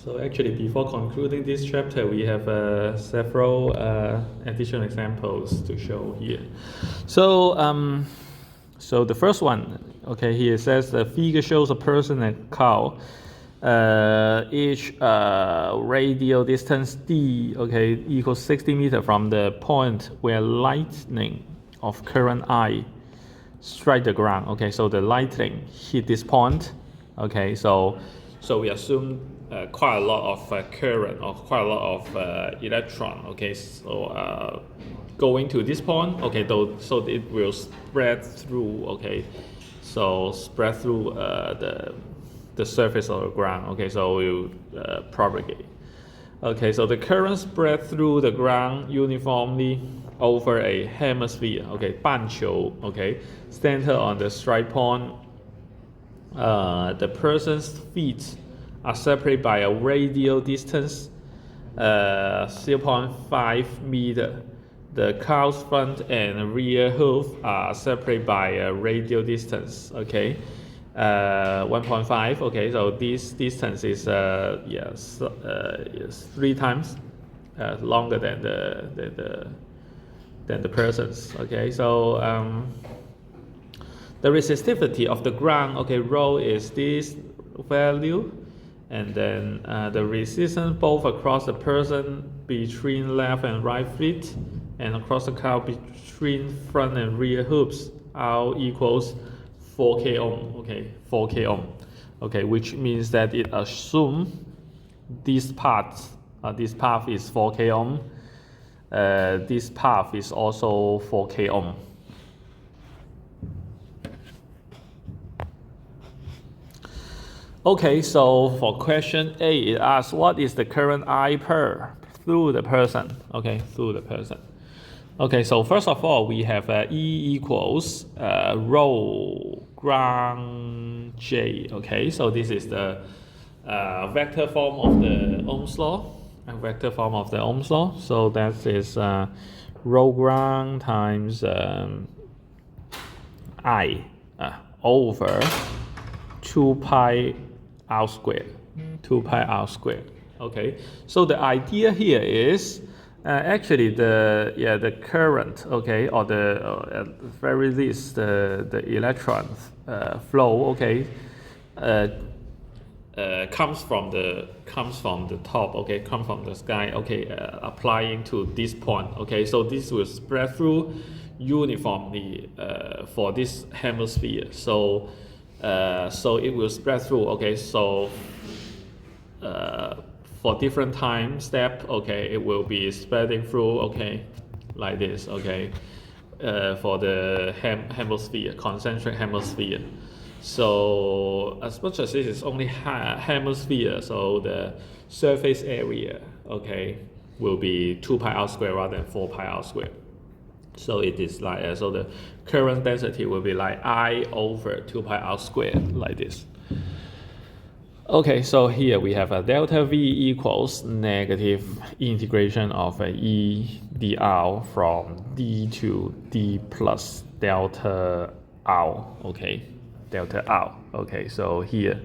So actually, before concluding this chapter, we have several additional examples to show here. So, so the first one, okay, here it says the figure shows a person and cow, each radial distance d, okay, equals 60 meters from the point where lightning of current I strike the ground. Okay, so the lightning hit this point. Okay, so we assume quite a lot of current or quite a lot of electron. Okay, so going to this point. Okay, so it will spread through. Okay, so spread through the surface of the ground. Okay, so it will propagate. Okay, so the current spread through the ground uniformly over a hemisphere. Okay, 半球. Okay, centered on the strike point. The person's feet are separated by a radial distance, 0.5 meter. The cow's front and rear hoof are separated by a radial distance. Okay, 1.5. Okay, so this distance is is 3 times longer than the person's. Okay, so the resistivity of the ground, okay, rho is this value, and then the resistance both across the person between left and right feet and across the cow between front and rear hoops all equals 4k ohm. Okay, 4k ohm. Okay, which means that it assumes this path is 4k ohm. This path is also 4k ohm. Okay, so for question A, it asks what is the current I per through the person. Okay, through the person. Okay, so first of all, we have E equals rho ground J. Okay, so this is the vector form of the Ohm's law. A vector form of the Ohm's law. So that is rho ground times I over 2 pi r squared. 2 pi r squared. Okay, so the idea here is actually the current, okay, or at the very least the electron flow, okay, comes from the top, okay, comes from the sky, okay, applying to this point. Okay, so this will spread through uniformly for this hemisphere. So it will spread through. Okay, so for different time step, okay, it will be spreading through, okay, like this. Okay, for the hemisphere, concentric hemisphere. So as much as this is only hemisphere, so the surface area, okay, will be 2 pi r squared rather than 4 pi r squared. So it is like so the current density will be like I over 2 pi r squared, like this. Okay, so here we have a delta V equals negative integration of a E dr from d to d plus delta r. Okay, delta r. Okay, so here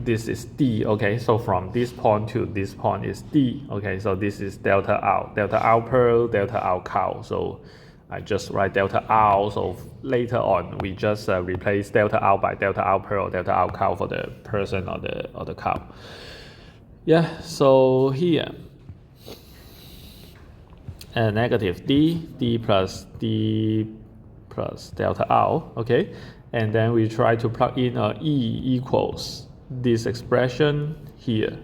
this is d. Okay, so from this point to this point is d. Okay, so this is delta r per delta r cow. So I just write delta r. So later on we just replace delta r by delta r per or delta r cow for the person or the cow. Yeah, so here negative d plus delta r. Okay, and then we try to plug in E equals this expression here.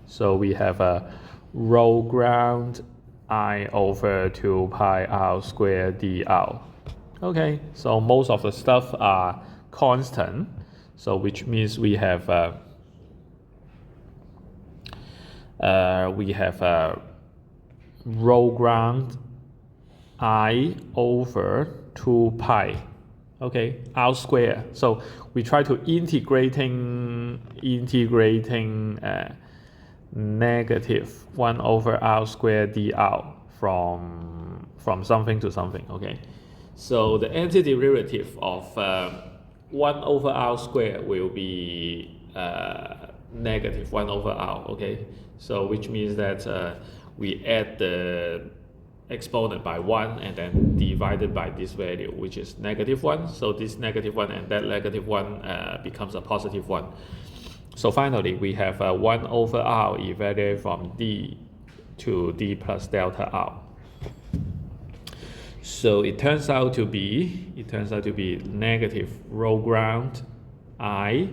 So we have a rho ground I over 2 pi r squared dr. Okay, so most of the stuff are constant, so which means we have rho ground I over 2 pi, okay, r squared. So we try to integrating negative 1 over r squared dr from something to something. Okay, so the antiderivative of 1 over r squared will be negative 1 over r, okay? So which means that we add the exponent by 1 and then divided by this value, which is negative 1. So this negative 1 and that negative 1 becomes a positive 1. So finally, we have 1 over r evaluated from d to d plus delta r. So it turns out to be negative rho ground I,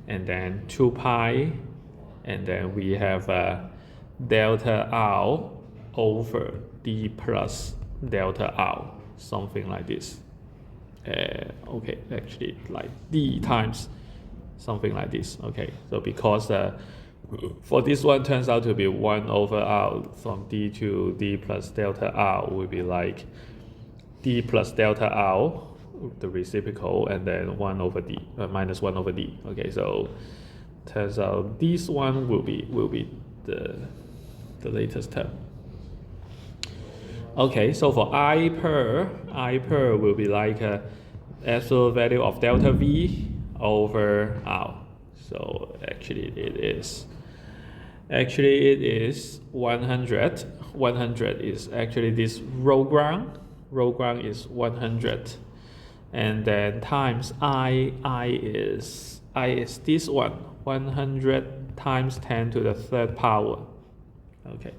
and then 2 pi, and then we have delta r over d plus delta r, something like this. Okay, actually like d times something like this. Okay, so because for this one turns out to be 1 over r from d to d plus delta r will be like d plus delta r, the reciprocal, and then 1 over d, minus 1 over d. Okay, so turns out this one will be the latest term. Okay, so for I per will be like absolute value of delta v over r. So actually it is 100. 100 is actually this rho ground. Rho ground is 100, and then times I is this one, 100 times 10 to the third power. Okay,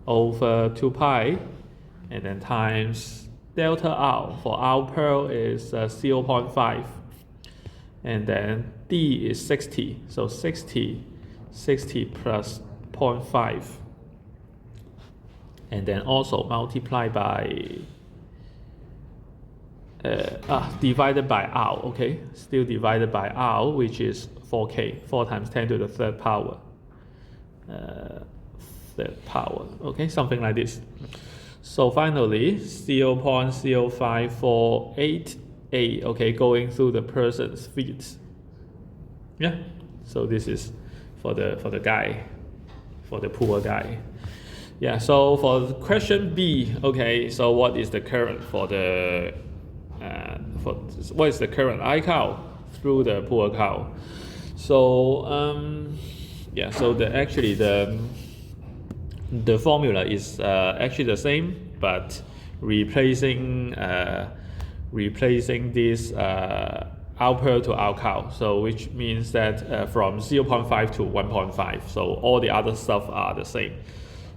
over 2 pi, and then times delta r for r pearl is 0.5, and then d is 60, so 60 plus 0.5, and then also multiply by divided by r. Okay, still divided by r, which is 4k, 4 times 10 to the third power, okay, something like this. So finally 0.05488, okay, going through the person's feet. Yeah, so this is for the guy, for the poor guy. Yeah, so for question B, okay, so what is the current for the what is the current I cow through the poor cow? So yeah, so the formula is actually the same, but replacing this output to out cow, so which means that from 0.5 to 1.5, so all the other stuff are the same.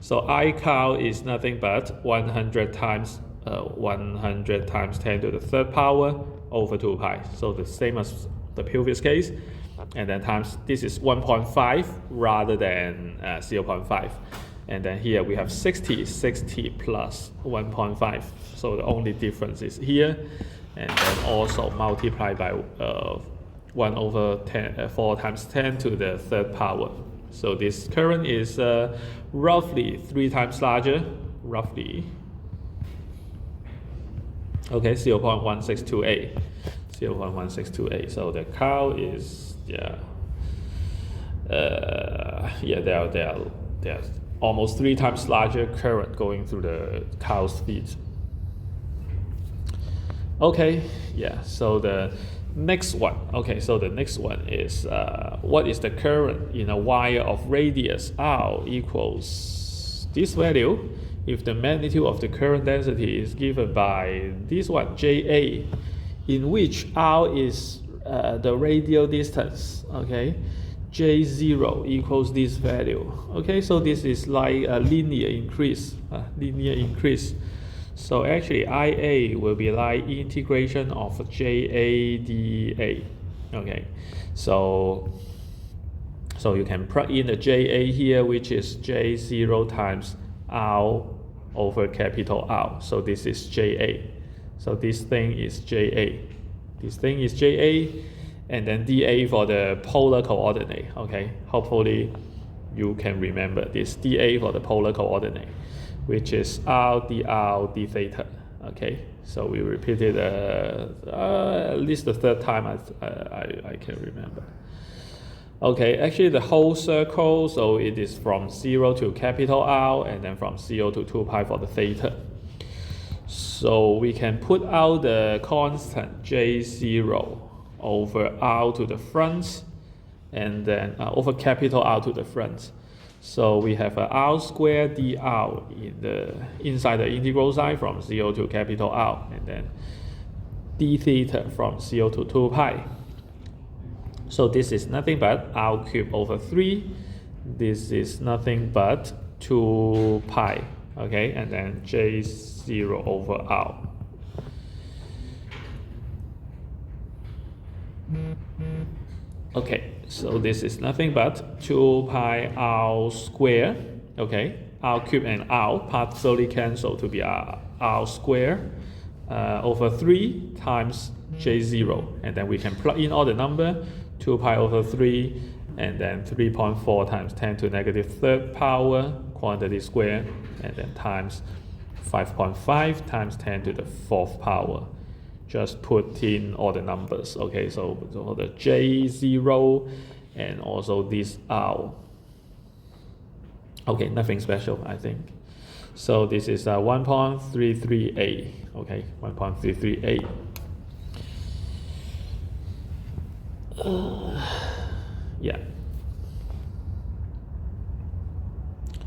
So I cow is nothing but 100 times 10 to the third power over 2 pi, so the same as the previous case, and then times this is 1.5 rather than 0.5, and then here we have 60 plus 1.5, so the only difference is here, and then also multiply by 1 over 10, 4 times 10 to the third power. So this current is roughly 3 times larger, roughly. Okay, 0.1628. So the cow is they are almost 3 times larger current going through the cow's feet. Okay, yeah. So the next one. Okay, so the next one is what is the current in a wire of radius r equals this value if the magnitude of the current density is given by this one, JA, in which R is the radial distance, okay? J0 equals this value, okay? So this is like a linear increase, So actually IA will be like integration of JA dA, okay? So you can plug in the JA here, which is J0 times R over capital R. So this is JA. So this thing is JA. And then dA for the polar coordinate. Okay, hopefully you can remember this dA for the polar coordinate, which is r dr d theta. Okay, so we repeat it at least the third time I can remember. Okay, actually the whole circle, so it is from 0 to capital R and then from 0 to 2 pi for the theta. So we can put out the constant J0 over R to the front and then over capital R to the front. So we have R squared dr inside the integral sign from 0 to capital R, and then d theta from 0 to 2 pi. So this is nothing but R cubed over 3. This is nothing but 2 pi, okay, and then J0 over R. Okay, so this is nothing but 2 pi R square, okay, R cubed and R partially cancel to be R square over 3 times J0, and then we can plug in all the number, 2 pi over 3, and then 3.4 times 10 to negative third power quantity square, and then times 5.5 times 10 to the fourth power. Just put in all the numbers, okay, so the J0 and also this R. Okay, nothing special, I think. So this is 1.33a, okay, 1.33a. Yeah.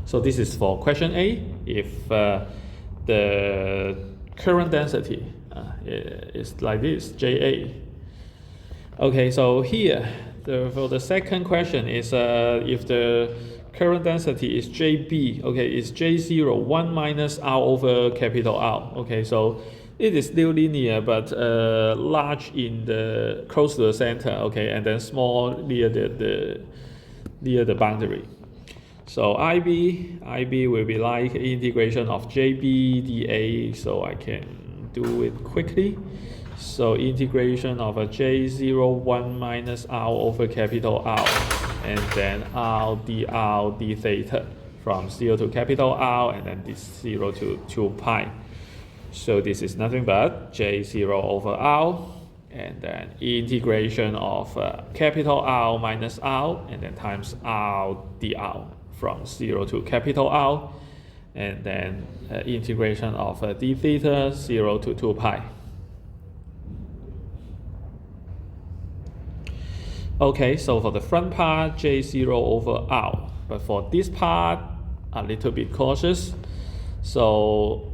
So this is for question A. If the current density is like this, JA. Okay, so here, for the second question is if the current density is JB, okay, is J0, 1 minus R over capital R. Okay, so it is still linear, but large in the close to the center, okay, and then small near the boundary. So IB will be like integration of JB dA, so I can do it quickly. So integration of a J0 1 minus R over capital R, and then R dr d theta from 0 to capital R, and then this 0 to 2 pi. So this is nothing but J0 over R, and then integration of capital R minus R, and then times R dr from 0 to capital R, and then integration of d theta 0 to 2 pi. Okay, so for the front part, J0 over R, but for this part, a little bit cautious. So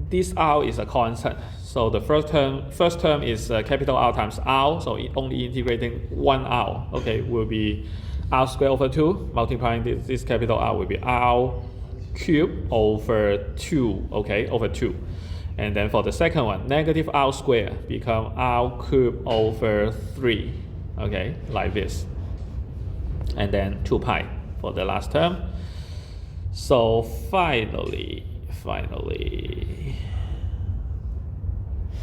this R is a constant. So the first term is capital R times R, so only integrating 1 R, okay, will be R squared over 2, multiplying this capital R will be R cubed over 2, okay, over 2. And then for the second one, negative R squared become R cubed over 3, okay, like this. And then 2 pi for the last term. So finally,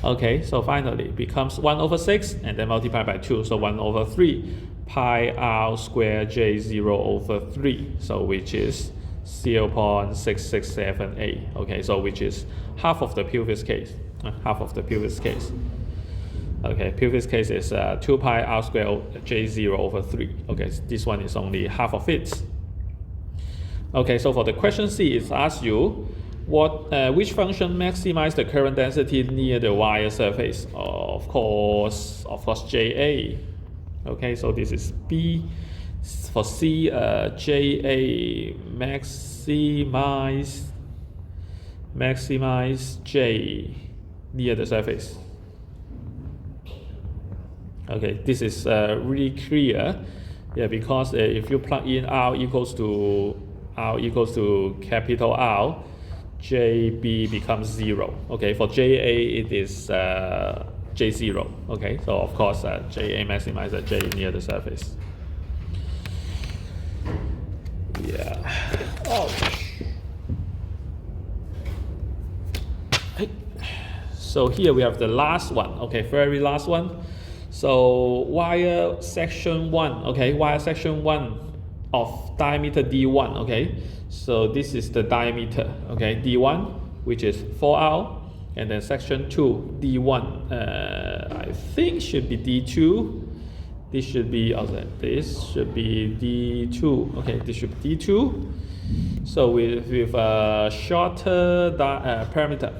okay, so finally becomes 1 over 6 and then multiply by 2, so 1 over 3 pi R squared J0 over 3, so which is 0.6678, okay, so which is half of the previous case, Okay, previous case is 2 pi R squared J0 over 3, okay, this one is only half of it. Okay, so for the question C, it asks you which function maximize the current density near the wire surface? Of course, JA. Okay, so this is B. For C, JA maximize J near the surface. Okay, this is really clear. Yeah, because if you plug in R equals to capital R, JB becomes 0. Okay, for JA it is J0. Okay, so of course JA maximizes J near the surface. Yeah. Oh. So here we have the last one. Okay, very last one. So wire section 1. Okay, wire section 1 of diameter D1. Okay. So this is the diameter, okay, D1, which is 4R, and then section 2, D1, I think should be D2. This should be D2. Okay, this should be D2. So with a shorter diameter.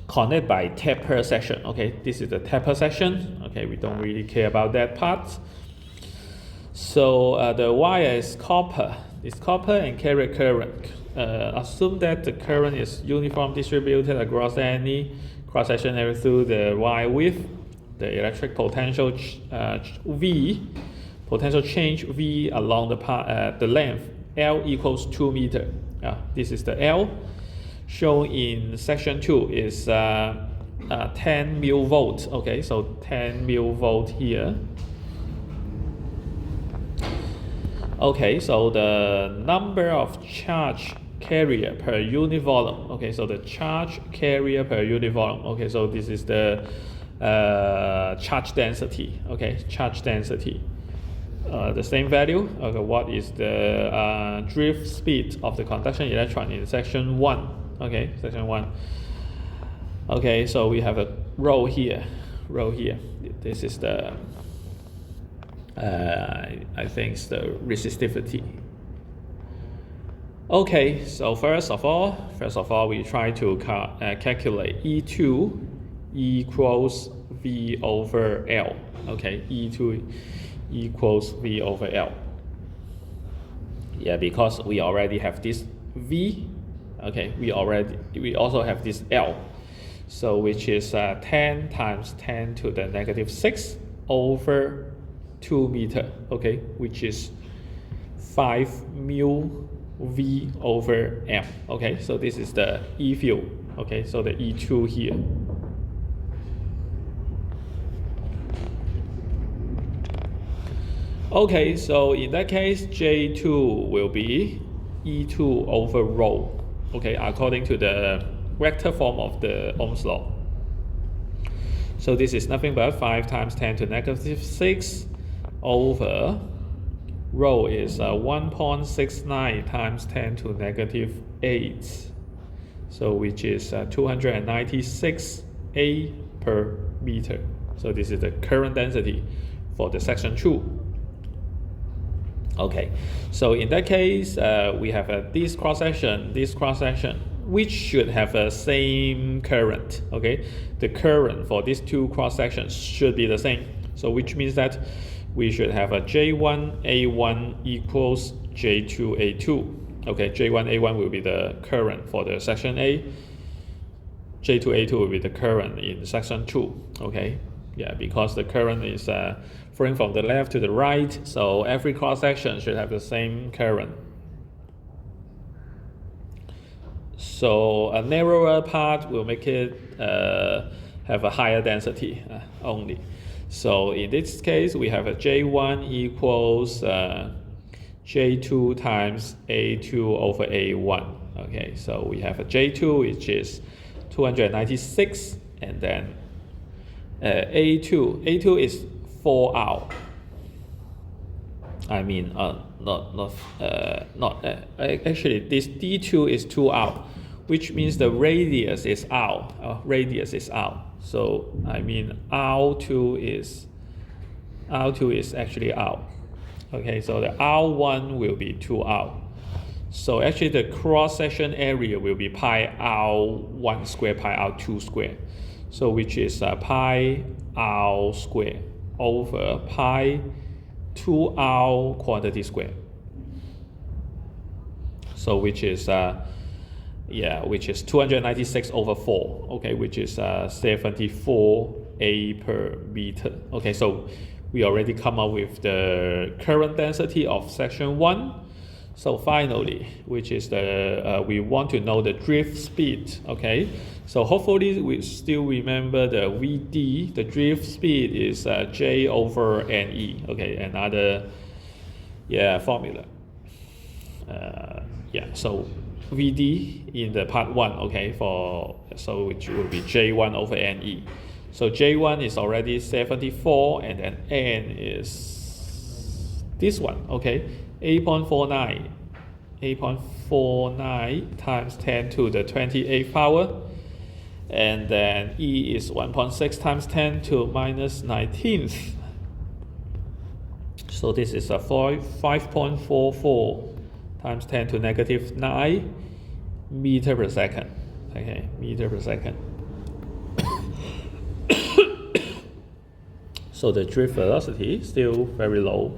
connect by taper section. Okay, this is the taper section. Okay, we don't really care about that part. So the wire is copper. It's copper and carry current. Assume that the current is uniform distributed across any cross-section area through the wire width. The electric potential V, potential change V along the length L equals 2 meters. This is the L. Shown in section 2 is 10 millivolts. Okay, so 10 millivolt here. Okay, so the number of charge carrier per unit volume. Okay, so the charge carrier per unit volume. Okay, so this is the charge density. Okay, charge density. The same value. Okay, what is the drift speed of the conduction electron in section 1? Okay, section 1. Okay, so we have a row here. This is the I think it's the resistivity. Okay, so first of all, we try to calculate E2 equals V over L. Okay, E2 equals V over L. Yeah, because we already have this V. Okay, we also have this L. So which is 10 times 10 to the negative 6 over 2 meter. Okay, which is 5 mu V over M. Okay, so this is the E field. Okay, so the E2 here. Okay, so in that case, J2 will be E2 over rho. Okay, according to the vector form of the Ohm's law. So this is nothing but 5 times 10 to negative 6 over rho is 1.69 times 10 to negative 8. So which is 296 A per meter. So this is the current density for the section 2. Okay, so in that case, we have this cross-section, which should have the same current. Okay, the current for these two cross-sections should be the same. So which means that we should have a J1A1 equals J2A2. Okay, J1A1 will be the current for the section A. J2A2 will be the current in section 2. Okay, yeah, because the current is flowing from the left to the right, so every cross-section should have the same current. So a narrower part will make it have a higher density only. So in this case, we have a J1 equals J2 times A2 over A1. Okay, so we have a J2, which is 296, and then A2 is 4 R. I mean, actually this D2 is 2 R, which means the radius is R. Radius is R. So I mean R2 is actually R. Okay, so the R1 will be 2R. So actually the cross-section area will be pi R1 square pi R2 square. So which is pi R square over pi 2R quantity square. So which is 296 over 4. Okay, which is 74 A per meter. Okay, so we already come up with the current density of section 1. So finally, which is the we want to know the drift speed. Okay, so hopefully we still remember the VD. The drift speed is J over NE. Okay, another formula. So VD in the part 1. Okay, so which will be J1 over NE. So J1 is already 74, and then N is this one. Okay, 8.49 times 10 to the 28th power, and then E is 1.6 times 10 to minus 19th. So this is a 5.44 times 10 to negative 9 meter per second. Okay, meter per second. So the drift velocity is still very low.